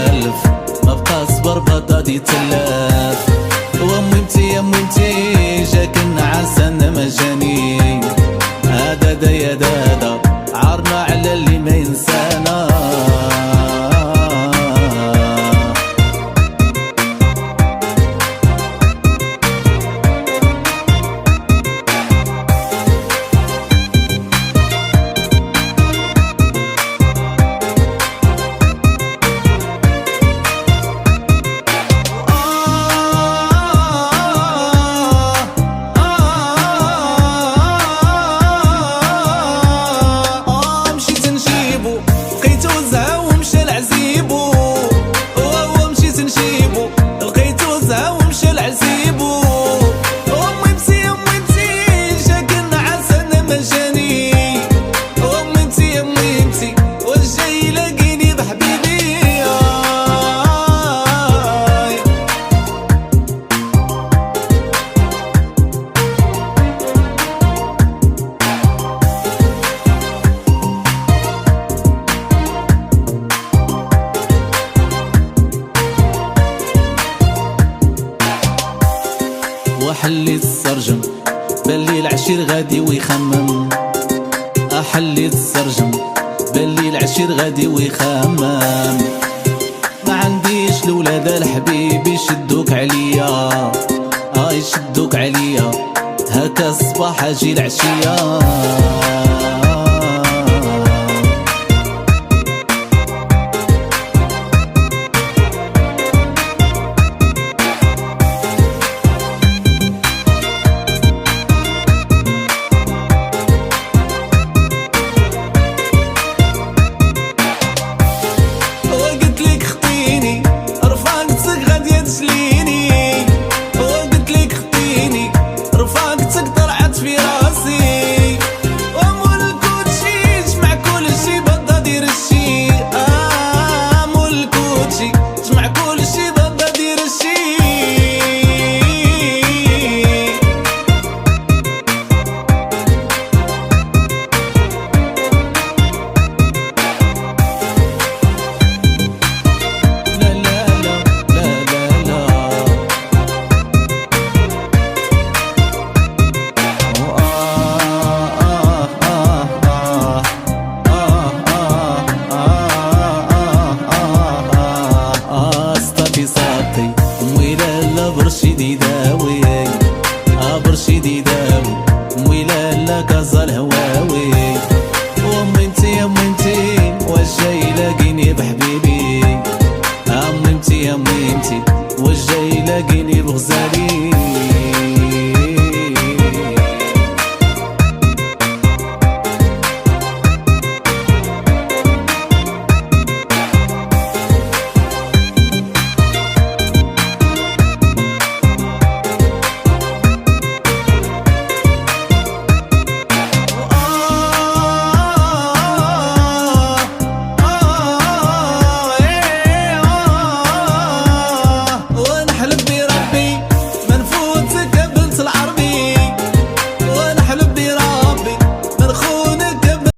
خالف، ما بقى صبر بطاط يتلف. وميمتي يا ميمتي جاك النعاس انا ما جاني، دادا يا دادا عارنا على اللي ما ينسانا. وحلي السرجم باللي العشير غادي ويخمم، احلي السرجم باللي العشير غادي ويخمم. ما عنديش الولاد الحبيب يشدوك عليا، يشدوك عليا هكا الصباح اجي العشيه. برشيدي داوي برشيدي داوي ويلا كازا الهواوي. وميمتي يا ميمتي واش جاي لاقيني بحبيبي، ميمتي يا ميمتي واش جاي لاقيني بغزالي.